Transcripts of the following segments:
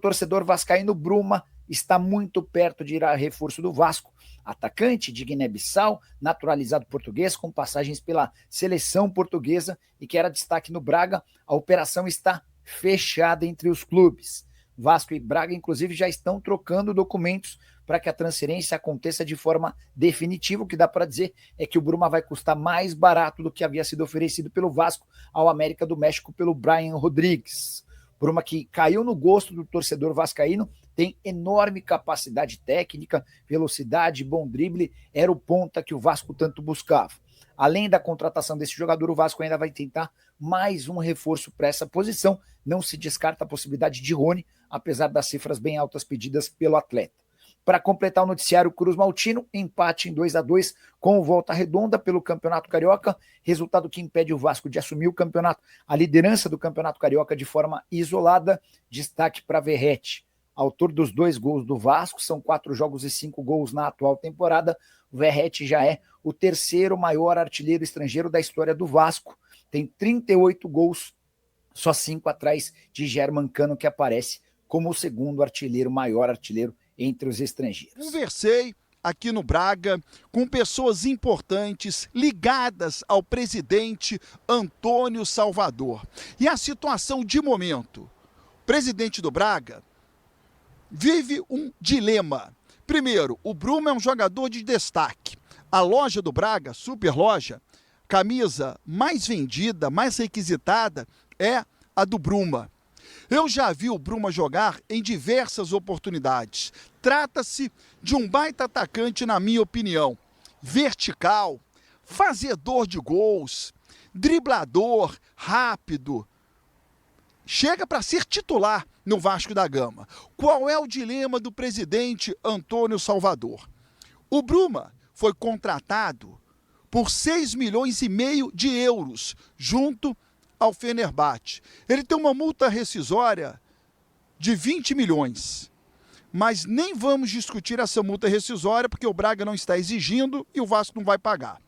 torcedor vascaíno, Bruma está muito perto de ir a reforço do Vasco. Atacante de Guiné-Bissau, naturalizado português, com passagens pela seleção portuguesa e que era destaque no Braga. A operação está fechada entre os clubes. Vasco e Braga, inclusive, já estão trocando documentos para que a transferência aconteça de forma definitiva. O que dá para dizer é que o Bruma vai custar mais barato do que havia sido oferecido pelo Vasco ao América do México pelo Brian Rodrigues. Bruma, que caiu no gosto do torcedor vascaíno, tem enorme capacidade técnica, velocidade, bom drible, era o ponta que o Vasco tanto buscava. Além da contratação desse jogador, o Vasco ainda vai tentar mais um reforço para essa posição. Não se descarta a possibilidade de Rony, apesar das cifras bem altas pedidas pelo atleta. Para completar o noticiário, Cruz Maltino, empate em 2-2 com o Volta Redonda pelo Campeonato Carioca, resultado que impede o Vasco de assumir o campeonato, a liderança do Campeonato Carioca de forma isolada. Destaque para Verratti, autor dos 2 gols do Vasco, são 4 jogos e 5 gols na atual temporada. O Verratti já é o terceiro maior artilheiro estrangeiro da história do Vasco, tem 38 gols, só 5 atrás de Germancano, que aparece como o segundo artilheiro, maior artilheiro entre os estrangeiros. Conversei aqui no Braga com pessoas importantes ligadas ao presidente Antônio Salvador. E a situação de momento, o presidente do Braga vive um dilema. Primeiro, o Bruma é um jogador de destaque. A loja do Braga, super loja, camisa mais vendida, mais requisitada é a do Bruma. Eu já vi o Bruma jogar em diversas oportunidades. Trata-se de um baita atacante, na minha opinião. Vertical, fazedor de gols, driblador, rápido. Chega para ser titular no Vasco da Gama. Qual é o dilema do presidente Antônio Salvador? O Bruma foi contratado por 6,5 milhões de euros, junto ao Fenerbahçe. Ele tem uma multa rescisória de 20 milhões. Mas nem vamos discutir essa multa rescisória, porque o Braga não está exigindo e o Vasco não vai pagar.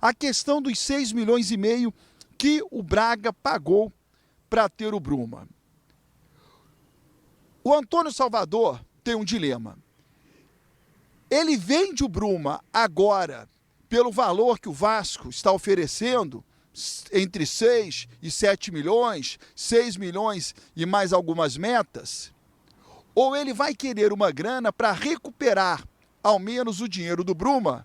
A questão dos 6,5 milhões que o Braga pagou para ter o Bruma. O Antônio Salvador tem um dilema. Ele vende o Bruma agora pelo valor que o Vasco está oferecendo, entre 6 e 7 milhões, 6 milhões e mais algumas metas, ou ele vai querer uma grana para recuperar ao menos o dinheiro do Bruma,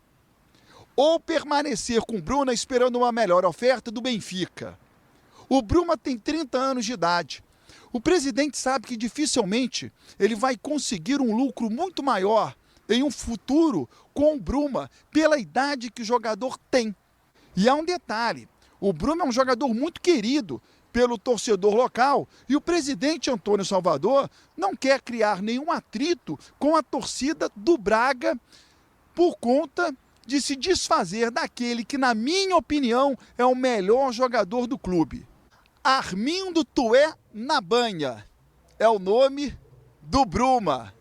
ou permanecer com o Bruma esperando uma melhor oferta do Benfica. O Bruma tem 30 anos de idade. O presidente sabe que dificilmente ele vai conseguir um lucro muito maior em um futuro com o Bruma, pela idade que o jogador tem. E há um detalhe, o Bruma é um jogador muito querido pelo torcedor local e o presidente Antônio Salvador não quer criar nenhum atrito com a torcida do Braga por conta de se desfazer daquele que, na minha opinião, é o melhor jogador do clube. Armindo Tué na Banha é o nome do Bruma,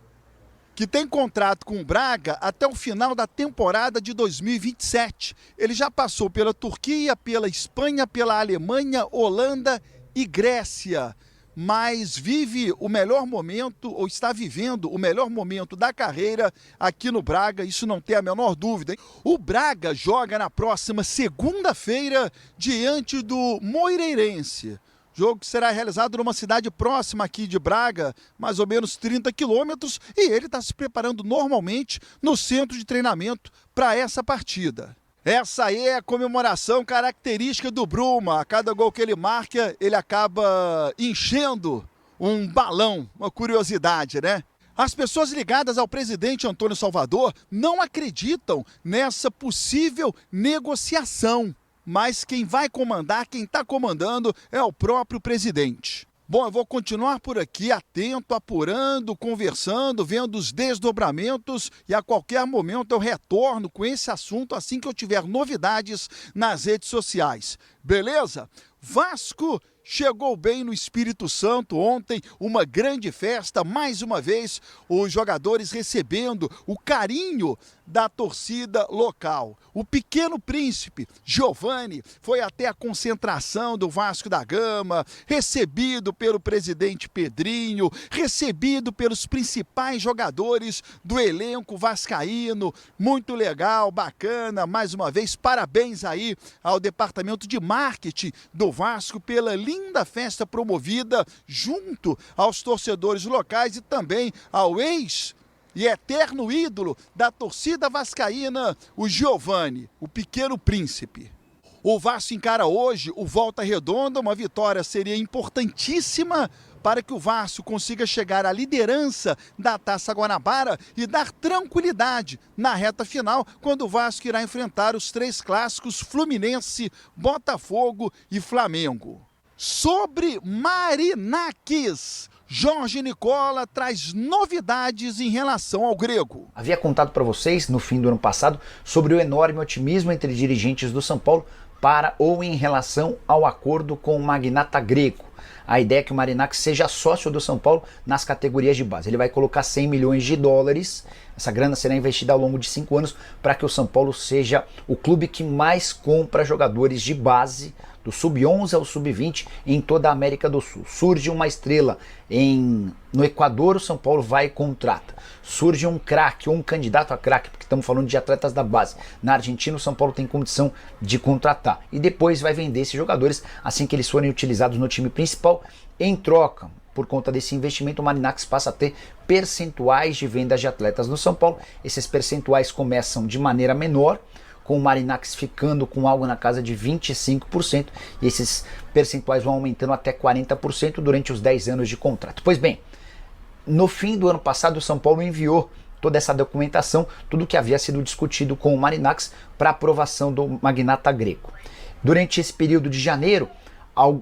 que tem contrato com o Braga até o final da temporada de 2027. Ele já passou pela Turquia, pela Espanha, pela Alemanha, Holanda e Grécia, mas vive o melhor momento, ou está vivendo o melhor momento da carreira aqui no Braga, isso não tem a menor dúvida, hein? O Braga joga na próxima segunda-feira diante do Moreirense. Jogo que será realizado numa cidade próxima aqui de Braga, mais ou menos 30 quilômetros, e ele está se preparando normalmente no centro de treinamento para essa partida. Essa aí é a comemoração característica do Bruma. A cada gol que ele marca, ele acaba enchendo um balão, uma curiosidade, né? As pessoas ligadas ao presidente Antônio Salvador não acreditam nessa possível negociação. Mas quem vai comandar, quem está comandando é o próprio presidente. Bom, eu vou continuar por aqui, atento, apurando, conversando, vendo os desdobramentos e a qualquer momento eu retorno com esse assunto assim que eu tiver novidades nas redes sociais. Beleza? Vasco chegou bem no Espírito Santo ontem, uma grande festa, mais uma vez, os jogadores recebendo o carinho da torcida local. O Pequeno Príncipe, Giovani, foi até a concentração do Vasco da Gama, recebido pelo presidente Pedrinho, recebido pelos principais jogadores do elenco vascaíno. Muito legal, bacana, mais uma vez, parabéns aí ao departamento de marketing do Vasco pela linda festa promovida junto aos torcedores locais e também ao ex e eterno ídolo da torcida vascaína, o Giovani, o Pequeno Príncipe. O Vasco encara hoje o Volta Redonda, uma vitória seria importantíssima para que o Vasco consiga chegar à liderança da Taça Guanabara e dar tranquilidade na reta final, quando o Vasco irá enfrentar os 3 clássicos Fluminense, Botafogo e Flamengo. Sobre Marinakis, Jorge Nicola traz novidades em relação ao grego. Havia contado para vocês no fim do ano passado sobre o enorme otimismo entre dirigentes do São Paulo para ou em relação ao acordo com o magnata grego. A ideia é que o Marinakis seja sócio do São Paulo nas categorias de base. Ele vai colocar 100 milhões de dólares. Essa grana será investida ao longo de 5 anos para que o São Paulo seja o clube que mais compra jogadores de base, do sub-11 ao sub-20 em toda a América do Sul. Surge uma estrela no Equador, o São Paulo vai e contrata. Surge um craque ou um candidato a craque, porque estamos falando de atletas da base. Na Argentina, o São Paulo tem condição de contratar. E depois vai vender esses jogadores assim que eles forem utilizados no time principal. Em troca, por conta desse investimento, o Marinakis passa a ter percentuais de vendas de atletas no São Paulo. Esses percentuais começam de maneira menor, com o Marinakis ficando com algo na casa de 25%, e esses percentuais vão aumentando até 40% durante os 10 anos de contrato. Pois bem, no fim do ano passado, o São Paulo enviou toda essa documentação, tudo que havia sido discutido com o Marinakis para aprovação do magnata grego. Durante esse período de janeiro,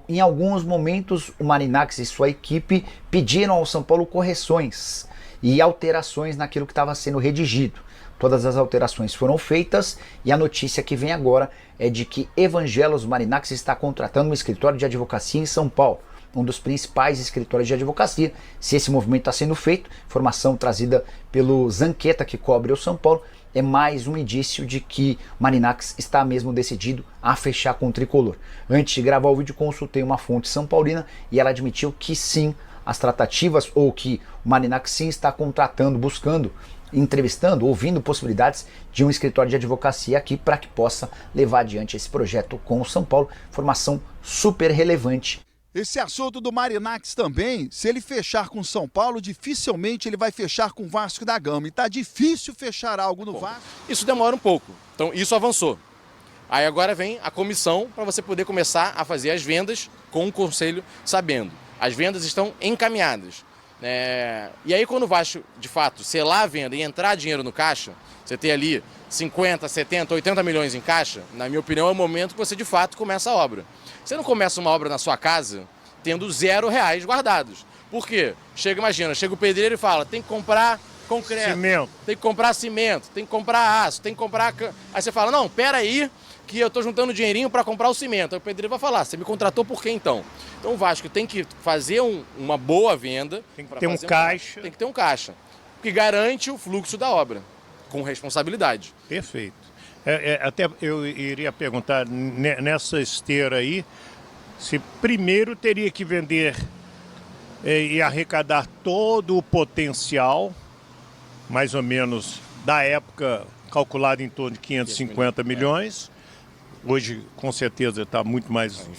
em alguns momentos, o Marinakis e sua equipe pediram ao São Paulo correções e alterações naquilo que estava sendo redigido. Todas as alterações foram feitas e a notícia que vem agora é de que Evangelos Marinakis está contratando um escritório de advocacia em São Paulo, um dos principais escritórios de advocacia. Se esse movimento está sendo feito, informação trazida pelo Zanqueta, que cobre o São Paulo, é mais um indício de que Marinakis está mesmo decidido a fechar com o tricolor. Antes de gravar o vídeo, consultei uma fonte são paulina e ela admitiu que sim, as tratativas, ou que o Marinakis sim está contratando, buscando, entrevistando, ouvindo possibilidades de um escritório de advocacia aqui para que possa levar adiante esse projeto com o São Paulo. Informação super relevante. Esse assunto do Marinakis também, se ele fechar com o São Paulo, dificilmente ele vai fechar com o Vasco da Gama. E tá difícil fechar algo no Vasco. Isso demora um pouco, então isso avançou. Aí agora vem a comissão para você poder começar a fazer as vendas com o conselho sabendo. As vendas estão encaminhadas. E aí quando o Vasco, de fato, selar a venda e entrar dinheiro no caixa, você ter ali 50, 70, 80 milhões em caixa, na minha opinião é o momento que você de fato começa a obra. Você não começa uma obra na sua casa tendo R$0 guardados. Por quê? Chega o pedreiro e fala, tem que comprar concreto, cimento. Tem que comprar cimento, tem que comprar aço, tem que comprar... Aí você fala, não, pera aí, que eu estou juntando dinheirinho para comprar o cimento. Aí o pedreiro vai falar, você me contratou por quê então? Então o Vasco tem que fazer uma boa venda. Tem que ter um caixa. Tem que ter um caixa, que garante o fluxo da obra, com responsabilidade. Perfeito. Até eu iria perguntar, nessa esteira aí, se primeiro teria que vender e arrecadar todo o potencial, mais ou menos, da época, calculado em torno de 550 milhões. Hoje, com certeza, está muito mais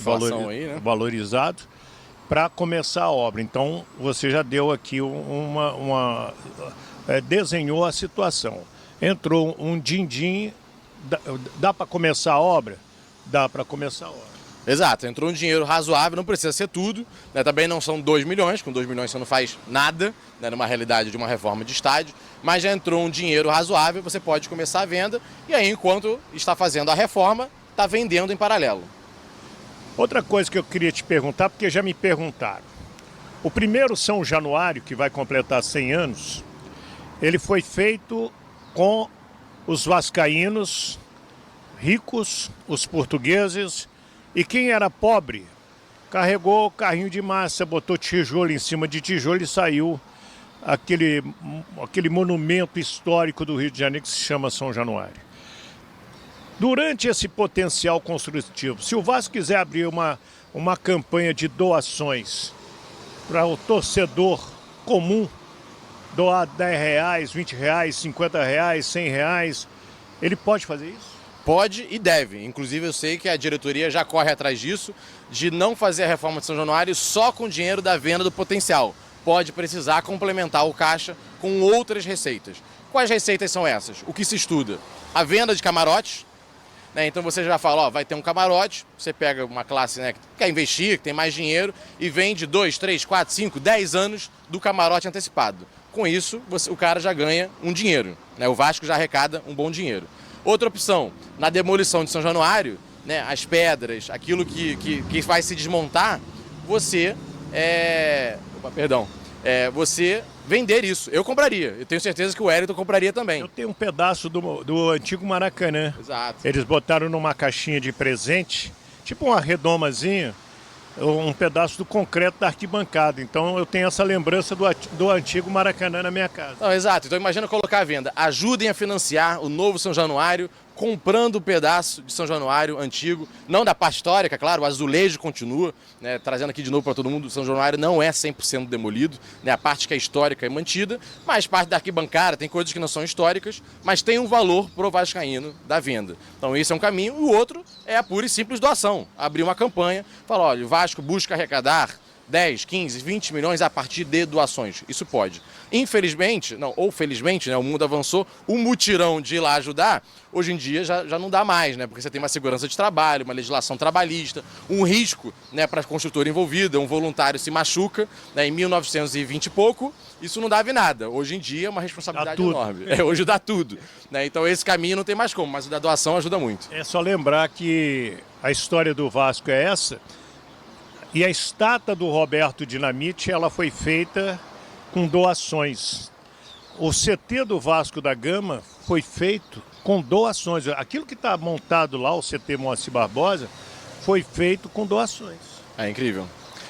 valorizado, para começar a obra. Então, você já deu aqui desenhou a situação. Entrou um din-din, dá para começar a obra? Dá para começar a obra. Exato, entrou um dinheiro razoável, não precisa ser tudo, né? Também não são 2 milhões, com 2 milhões você não faz nada, né? Numa realidade de uma reforma de estádio, mas já entrou um dinheiro razoável, você pode começar a venda, e aí enquanto está fazendo a reforma, está vendendo em paralelo. Outra coisa que eu queria te perguntar, porque já me perguntaram, o primeiro São Januário, que vai completar 100 anos, ele foi feito com os vascaínos ricos, os portugueses, e quem era pobre Carregou o carrinho de massa, botou tijolo em cima de tijolo e saiu aquele monumento histórico do Rio de Janeiro que se chama São Januário. Durante esse potencial construtivo, se o Vasco quiser abrir uma campanha de doações para o torcedor comum, doar R$10, R$20, R$50, R$100, ele pode fazer isso? Pode e deve. Inclusive eu sei que a diretoria já corre atrás disso, de não fazer a reforma de São Januário só com o dinheiro da venda do potencial. Pode precisar complementar o caixa com outras receitas. Quais receitas são essas? O que se estuda? A venda de camarotes, né? Então você já fala, ó, vai ter um camarote, você pega uma classe, né, que quer investir, que tem mais dinheiro, e vende 2, 3, 4, 5, 10 anos do camarote antecipado. Com isso, o cara já ganha um dinheiro, né? O Vasco já arrecada um bom dinheiro. Outra opção, na demolição de São Januário, né, as pedras, aquilo que vai se desmontar, você você vender isso. Eu compraria. Eu tenho certeza que o Wellington compraria também. Eu tenho um pedaço do antigo Maracanã. Exato. Eles botaram numa caixinha de presente, tipo uma redomazinha, um pedaço do concreto da arquibancada. Então eu tenho essa lembrança do antigo Maracanã na minha casa. Não, exato. Então imagina colocar à venda. Ajudem a financiar o novo São Januário, comprando um pedaço de São Januário antigo, não da parte histórica, claro, o azulejo continua, né, trazendo aqui de novo para todo mundo, o São Januário não é 100% demolido, né, a parte que é histórica é mantida, mas parte da arquibancada tem coisas que não são históricas, mas tem um valor pro vascaíno da venda. Então esse é um caminho, e o outro é a pura e simples doação, abrir uma campanha, falar, olha, o Vasco busca arrecadar 10, 15, 20 milhões a partir de doações. Isso pode. Infelizmente, ou felizmente, né, o mundo avançou, o mutirão de ir lá ajudar, hoje em dia já não dá mais, né, porque você tem uma segurança de trabalho, uma legislação trabalhista, um risco, né, para a construtora envolvida, um voluntário se machuca, né, em 1920 e pouco, isso não dava em nada. Hoje em dia é uma responsabilidade enorme. Hoje dá tudo. Né, então esse caminho não tem mais como, mas o da doação ajuda muito. É só lembrar que a história do Vasco é essa. E a estátua do Roberto Dinamite, ela foi feita com doações. O CT do Vasco da Gama foi feito com doações. Aquilo que está montado lá, o CT Moacir Barbosa, foi feito com doações. É incrível.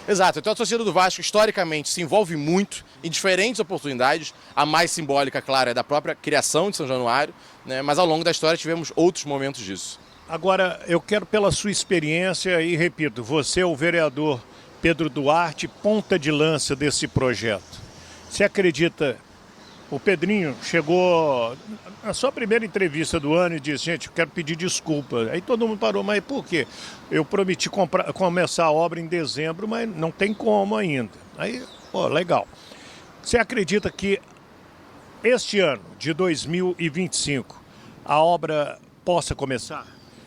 Exato. Então a torcida do Vasco, historicamente, se envolve muito em diferentes oportunidades. A mais simbólica, claro, é da própria criação de São Januário, né? Mas ao longo da história tivemos outros momentos disso. Agora, eu quero, pela sua experiência, e repito, você é o vereador Pedro Duarte, ponta de lança desse projeto. Você acredita, o Pedrinho chegou na sua primeira entrevista do ano e disse, gente, eu quero pedir desculpa. Aí todo mundo parou, mas por quê? Eu prometi começar a obra em dezembro, mas não tem como ainda. Aí, legal. Você acredita que este ano, de 2025, a obra possa começar?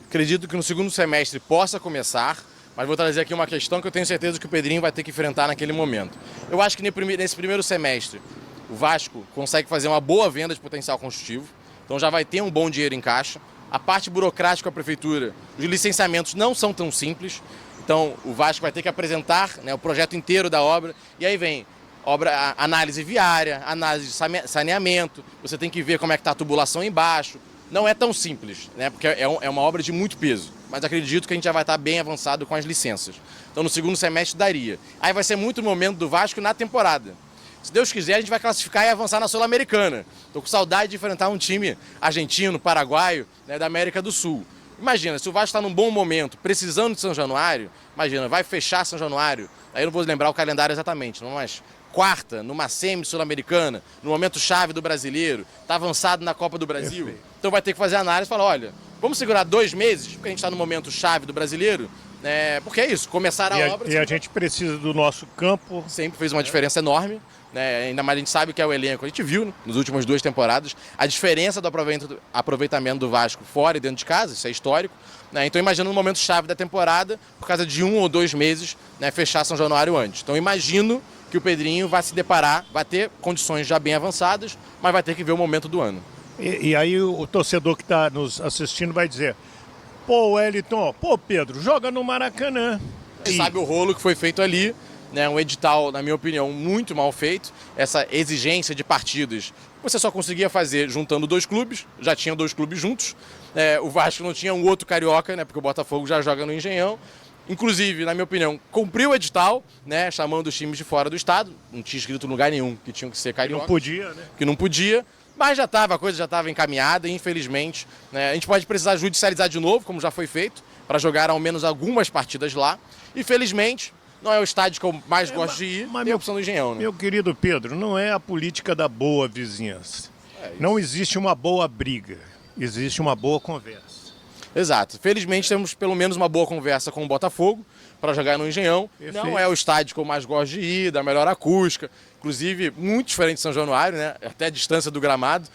Acredito que no segundo semestre possa começar, mas vou trazer aqui uma questão que eu tenho certeza que o Pedrinho vai ter que enfrentar naquele momento. Eu acho que nesse primeiro semestre o Vasco consegue fazer uma boa venda de potencial construtivo, então já vai ter um bom dinheiro em caixa. A parte burocrática da prefeitura, os licenciamentos não são tão simples, então o Vasco vai ter que apresentar, né, o projeto inteiro da obra, e aí vem análise viária, análise de saneamento, você tem que ver como é que está a tubulação embaixo. Não é tão simples, né? Porque é uma obra de muito peso, mas acredito que a gente já vai estar bem avançado com as licenças. Então no segundo semestre daria. Aí vai ser muito o momento do Vasco na temporada. Se Deus quiser, a gente vai classificar e avançar na Sul-Americana. Estou com saudade de enfrentar um time argentino, paraguaio, né, da América do Sul. Imagina, se o Vasco está num bom momento, precisando de São Januário, imagina, vai fechar São Januário, aí eu não vou lembrar o calendário exatamente, mas quarta, numa semi-sul-americana, no momento chave do brasileiro, está avançado na Copa do Brasil, então vai ter que fazer análise e falar, olha, vamos segurar 2 meses, porque a gente está no momento chave do brasileiro, porque é isso, começar a obra... E a gente precisa do nosso campo. Sempre fez uma diferença enorme, né? Ainda mais a gente sabe que é o elenco, a gente viu, né, nas últimas 2 temporadas, a diferença do aproveitamento do Vasco fora e dentro de casa, isso é histórico, né? Então imagina no momento chave da temporada, por causa de 1 ou 2 meses, né, fechar São Januário antes. Então imagino que o Pedrinho vai se deparar, vai ter condições já bem avançadas, mas vai ter que ver o momento do ano. E aí o torcedor que está nos assistindo vai dizer, pô, Wellington, Pedro, joga no Maracanã. Você sabe o rolo que foi feito ali, né? Um edital, na minha opinião, muito mal feito, essa exigência de partidas. Você só conseguia fazer juntando 2 clubes, já tinha 2 clubes juntos, o Vasco não tinha um outro carioca, né? Porque o Botafogo já joga no Engenhão. inclusive, na minha opinião, cumpriu o edital, né, chamando os times de fora do estado. Não tinha escrito em lugar nenhum que tinham que ser carioca. Não podia, né? Que não podia, mas a coisa já estava encaminhada e, infelizmente, né, a gente pode precisar judicializar de novo, como já foi feito, para jogar ao menos algumas partidas lá. E, felizmente, não é o estádio que eu mais gosto de ir, tem a opção do Engenhão. Né? Meu querido Pedro, não é a política da boa vizinhança. Não existe uma boa briga, existe uma boa conversa. Exato. Felizmente temos pelo menos uma boa conversa com o Botafogo para jogar no Engenhão. Perfeito. Não é o estádio que eu mais gosto de ir, da melhor acústica. Inclusive, muito diferente de São Januário, né? Até a distância do gramado.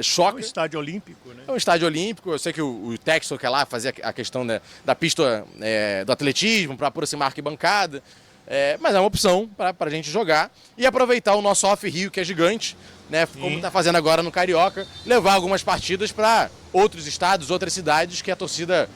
Choca. É um estádio olímpico, né? É um estádio olímpico. Eu sei que o Textor quer lá fazer a questão, né, da pista do atletismo para aproximar a arquibancada. Mas é uma opção para a gente jogar e aproveitar o nosso off-Rio, que é gigante, né, como está fazendo agora no Carioca, levar algumas partidas para outros estados, outras cidades que a torcida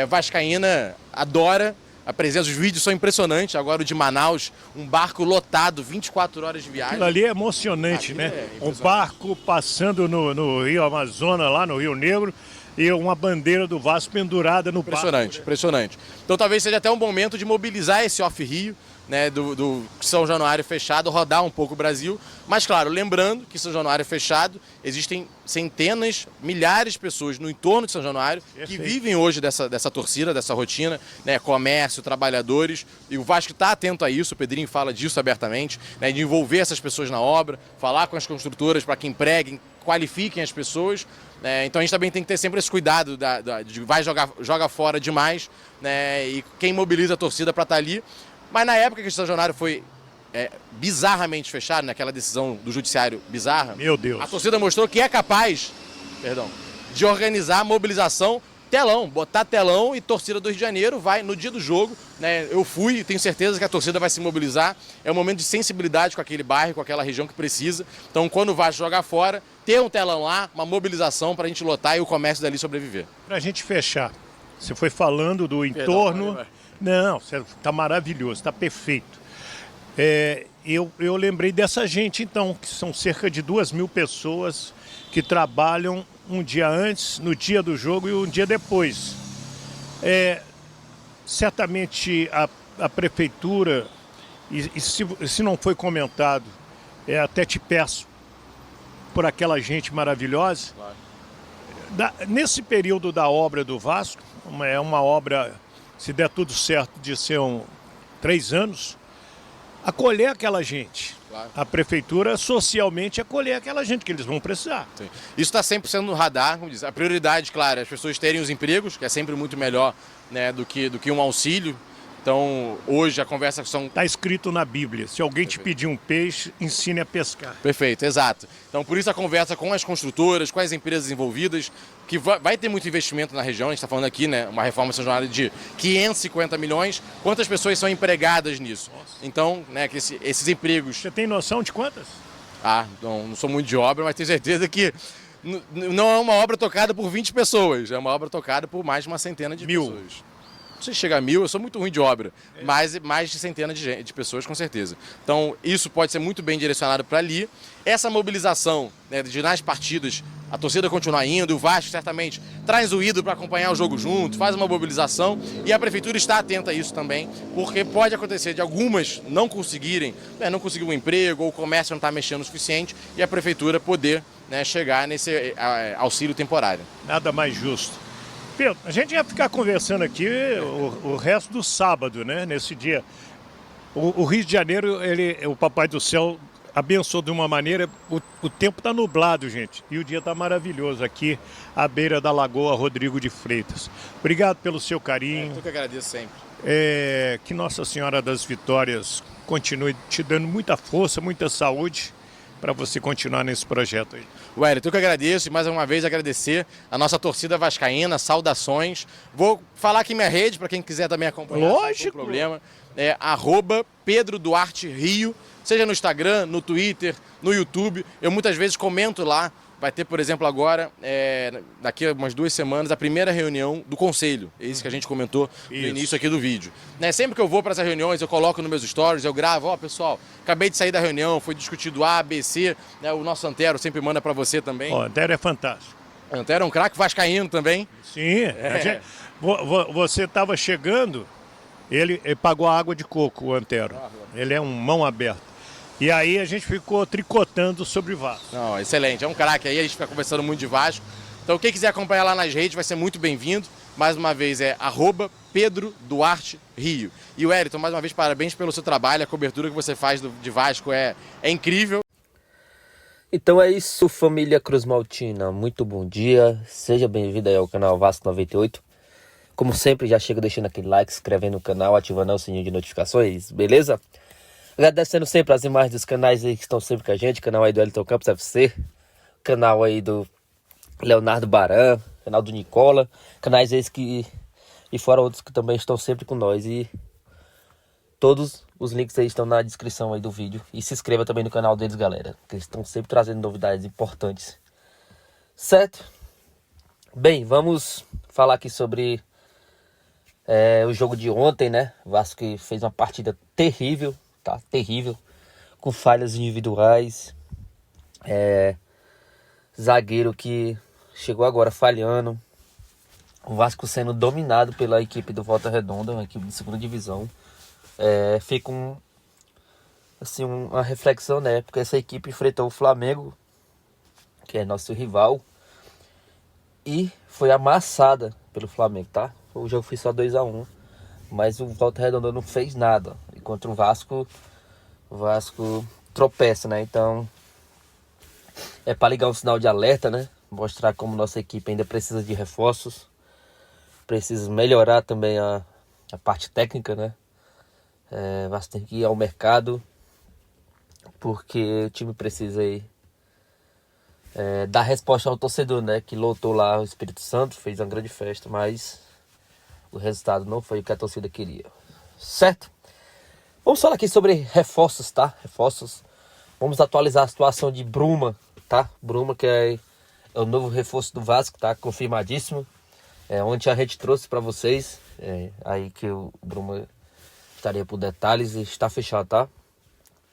vascaína adora. A presença, os vídeos são impressionantes. Agora o de Manaus, um barco lotado, 24 horas de viagem. Aquilo ali é emocionante, né? Um barco passando no Rio Amazonas, lá no Rio Negro, e uma bandeira do Vasco pendurada no barco. Impressionante, impressionante. Então talvez seja até um momento de mobilizar esse off-Rio, né, do São Januário fechado, rodar um pouco o Brasil. Mas, claro, lembrando que São Januário fechado, existem centenas, milhares de pessoas no entorno de São Januário que vivem hoje dessa torcida, dessa rotina, né, comércio, trabalhadores. E o Vasco está atento a isso, o Pedrinho fala disso abertamente, né, de envolver essas pessoas na obra, falar com as construtoras para que empreguem, qualifiquem as pessoas. Então a gente também tem que ter sempre esse cuidado de joga fora demais, né, e quem mobiliza a torcida para estar ali. Mas na época que o São Januário foi bizarramente fechado, naquela decisão do judiciário bizarra, meu Deus, a torcida mostrou que é capaz, de organizar a mobilização, telão, botar telão, e torcida do Rio de Janeiro vai no dia do jogo, né? Eu fui e tenho certeza que a torcida vai se mobilizar. É um momento de sensibilidade com aquele bairro, com aquela região que precisa. Então, quando o Vasco jogar fora, ter um telão lá, uma mobilização para a gente lotar e o comércio dali sobreviver. Para a gente fechar, você foi falando do entorno. Não, está maravilhoso, está perfeito. Eu lembrei dessa gente, então, que são cerca de 2.000 pessoas que trabalham um dia antes, no dia do jogo e um dia depois. Certamente a prefeitura, e se não foi comentado, até te peço por aquela gente maravilhosa. Claro. Nesse período da obra do Vasco, é uma obra, se der tudo certo, de ser 3 anos, acolher aquela gente. Claro. A prefeitura socialmente acolher aquela gente que eles vão precisar. Sim. Isso está sempre sendo no radar, como diz. A prioridade, claro, é as pessoas terem os empregos, que é sempre muito melhor, né, do que um auxílio. Então, hoje a conversa são... Está escrito na Bíblia, se alguém te pedir um peixe, ensine a pescar. Perfeito, exato. Então, por isso a conversa com as construtoras, com as empresas envolvidas, que vai ter muito investimento na região. A gente está falando aqui, né, uma reforma São Januário de 550 milhões. Quantas pessoas são empregadas nisso? Nossa. Então, né, que esses empregos... Você tem noção de quantas? Não sou muito de obra, mas tenho certeza que não é uma obra tocada por 20 pessoas, é uma obra tocada por mais de uma centena de pessoas. Não sei se chega a 1.000, eu sou muito ruim de obra, mas mais de centenas de pessoas, com certeza. Então, isso pode ser muito bem direcionado para ali. Essa mobilização, né, de nas partidas, a torcida continuar indo, o Vasco certamente traz o ídolo para acompanhar o jogo junto, faz uma mobilização, e a prefeitura está atenta a isso também, porque pode acontecer de algumas não conseguirem, não conseguir um emprego, ou o comércio não está mexendo o suficiente, e a prefeitura poder, né, chegar nesse auxílio temporário. Nada mais justo. Pedro, a gente ia ficar conversando aqui o resto do sábado, né? Nesse dia. O Rio de Janeiro, o Papai do Céu abençoou de uma maneira. O tempo está nublado, gente. E o dia está maravilhoso aqui, à beira da Lagoa Rodrigo de Freitas. Obrigado pelo seu carinho. Eu que agradeço sempre. Que Nossa Senhora das Vitórias continue te dando muita força, muita saúde, para você continuar nesse projeto aí. Wellington, eu que agradeço, e mais uma vez agradecer a nossa torcida vascaína, saudações. Vou falar aqui minha rede, para quem quiser também acompanhar. Lógico. Não tem problema. @PedroDuarteRio, seja no Instagram, no Twitter, no YouTube. Eu muitas vezes comento lá. Vai ter, por exemplo, agora, daqui a umas 2 semanas, a primeira reunião do Conselho. É isso que a gente comentou no início aqui do vídeo. Sempre que eu vou para essas reuniões, eu coloco nos meus stories, eu gravo, pessoal, acabei de sair da reunião, foi discutido A, B, C, né, o nosso Antero sempre manda para você também. O Antero é fantástico. O Antero é um craque vascaíno também. Sim, você estava chegando, Ele pagou a água de coco, o Antero. Ele é um mão aberta. E aí a gente ficou tricotando sobre Vasco. Não, excelente, é um craque aí, a gente fica conversando muito de Vasco. Então quem quiser acompanhar lá nas redes vai ser muito bem-vindo. Mais uma vez é @PedroDuarteRio. E o Wellington, mais uma vez, parabéns pelo seu trabalho, a cobertura que você faz de Vasco é incrível. Então é isso, família Cruz Maltina. Muito bom dia, seja bem-vindo aí ao canal Vasco 98. Como sempre, já chega deixando aquele like, se inscrevendo no canal, ativando o sininho de notificações, beleza? Agradecendo sempre as imagens dos canais aí que estão sempre com a gente, canal aí do Wellington Campos FC, canal aí do Leonardo Baran, canal do Nicola, canais esses que, e fora outros que também estão sempre com nós. E todos os links aí estão na descrição aí do vídeo. E se inscreva também no canal deles, galera, que eles estão sempre trazendo novidades importantes. Certo? Bem, vamos falar aqui sobre o jogo de ontem, né? O Vasco que fez uma partida terrível, tá? Terrível, com falhas individuais. Zagueiro que chegou agora falhando. O Vasco sendo dominado pela equipe do Volta Redonda, uma equipe de segunda divisão. Fica uma reflexão, né? Porque essa equipe enfrentou o Flamengo, que é nosso rival, e foi amassada pelo Flamengo, tá? O jogo foi só 2-1, mas o Volta Redonda não fez nada. E contra o Vasco tropeça, né? Então é para ligar um sinal de alerta, né? Mostrar como nossa equipe ainda precisa de reforços, precisa melhorar também a parte técnica, né? Vasco tem que ir ao mercado, porque o time precisa aí dar resposta ao torcedor, né? Que lotou lá o Espírito Santo, fez uma grande festa, mas o resultado não foi o que a torcida queria. Certo? Vamos falar aqui sobre reforços, tá? Reforços. Vamos atualizar a situação de Bruma, tá? Bruma, que é o novo reforço do Vasco, tá? Confirmadíssimo. Ontem a gente trouxe para vocês aí que o Bruma estaria por detalhes e está fechado, tá?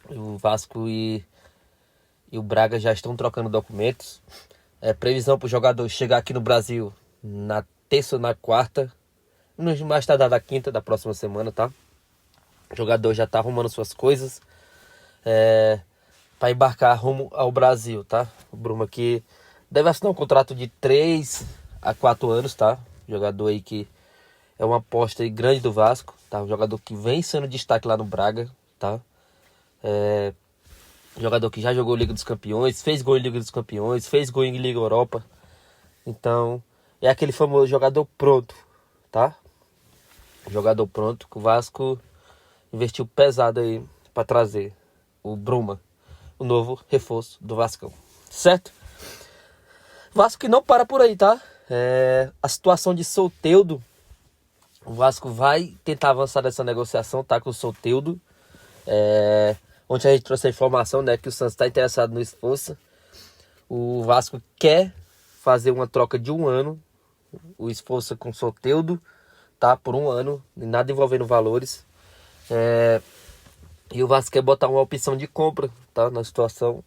O Vasco e o Braga já estão trocando documentos. Previsão para o jogador chegar aqui no Brasil na terça ou na quarta, mais tardar da quinta da próxima semana, tá? O jogador já tá arrumando suas coisas para embarcar rumo ao Brasil, tá? O Bruma aqui deve assinar um contrato de 3 a 4 anos, tá? Jogador aí que é uma aposta aí grande do Vasco, tá? Um jogador que vem sendo destaque lá no Braga, tá? Jogador que já jogou Liga dos Campeões, fez gol em Liga dos Campeões, fez gol em Liga Europa. Então, é aquele famoso jogador pronto, tá? Jogador pronto que o Vasco investiu pesado aí para trazer o Bruma, o novo reforço do Vascão, certo? Vasco que não para por aí, tá? A situação de Soteldo, o Vasco vai tentar avançar nessa negociação, tá? Com o Soteldo. Ontem a gente trouxe a informação, né, que o Santos está interessado no Esforça. O Vasco quer fazer uma troca de 1 ano, o Esforça com o Soteldo, tá? Por 1 ano, nada envolvendo valores. E o Vasco quer botar uma opção de compra, tá? Na situação.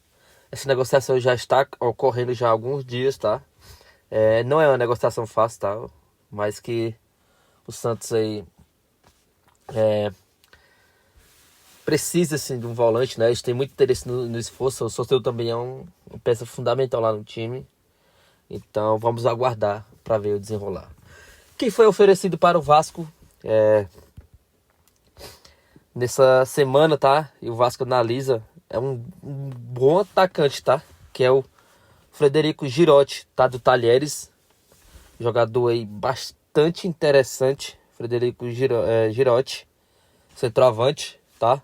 Essa negociação já está ocorrendo já há alguns dias, tá? Não é uma negociação fácil, tá? Mas que o Santos aí precisa, assim, de um volante, né? Eles têm muito interesse no Esforço. O Soteldo também é uma peça fundamental lá no time. Então vamos aguardar para ver o desenrolar. Quem foi oferecido para o Vasco nessa semana, tá? E o Vasco analisa. É um bom atacante, tá? Que é o Frederico Girotti, tá? Do Talheres. Jogador aí bastante interessante. Frederico Girotti, centroavante, tá?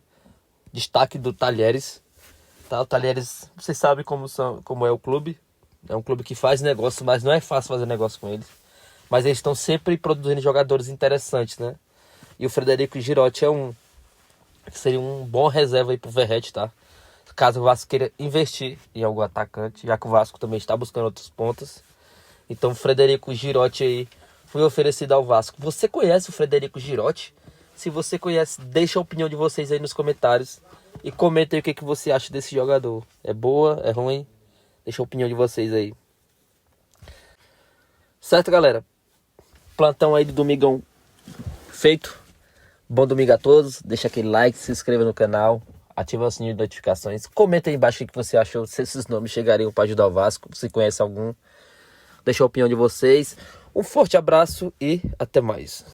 Destaque do Talheres, tá? O Talheres, vocês sabem como é o clube. É um clube que faz negócio, mas não é fácil fazer negócio com eles. Mas eles estão sempre produzindo jogadores interessantes, né? E o Frederico Girotti seria um bom reserva aí pro Verratti, tá? Caso o Vasco queira investir em algum atacante, já que o Vasco também está buscando outros pontas. Então o Frederico Girotti aí foi oferecido ao Vasco. Você conhece o Frederico Girotti? Se você conhece, deixa a opinião de vocês aí nos comentários. E comenta aí o que você acha desse jogador. É boa? É ruim? Deixa a opinião de vocês aí. Certo, galera? Plantão aí do domingão feito. Bom domingo a todos. Deixa aquele like, se inscreva no canal, ativa o sininho de notificações. Comenta aí embaixo o que você achou, se esses nomes chegariam para ajudar o Vasco. Se conhece algum, deixa a opinião de vocês. Um forte abraço e até mais.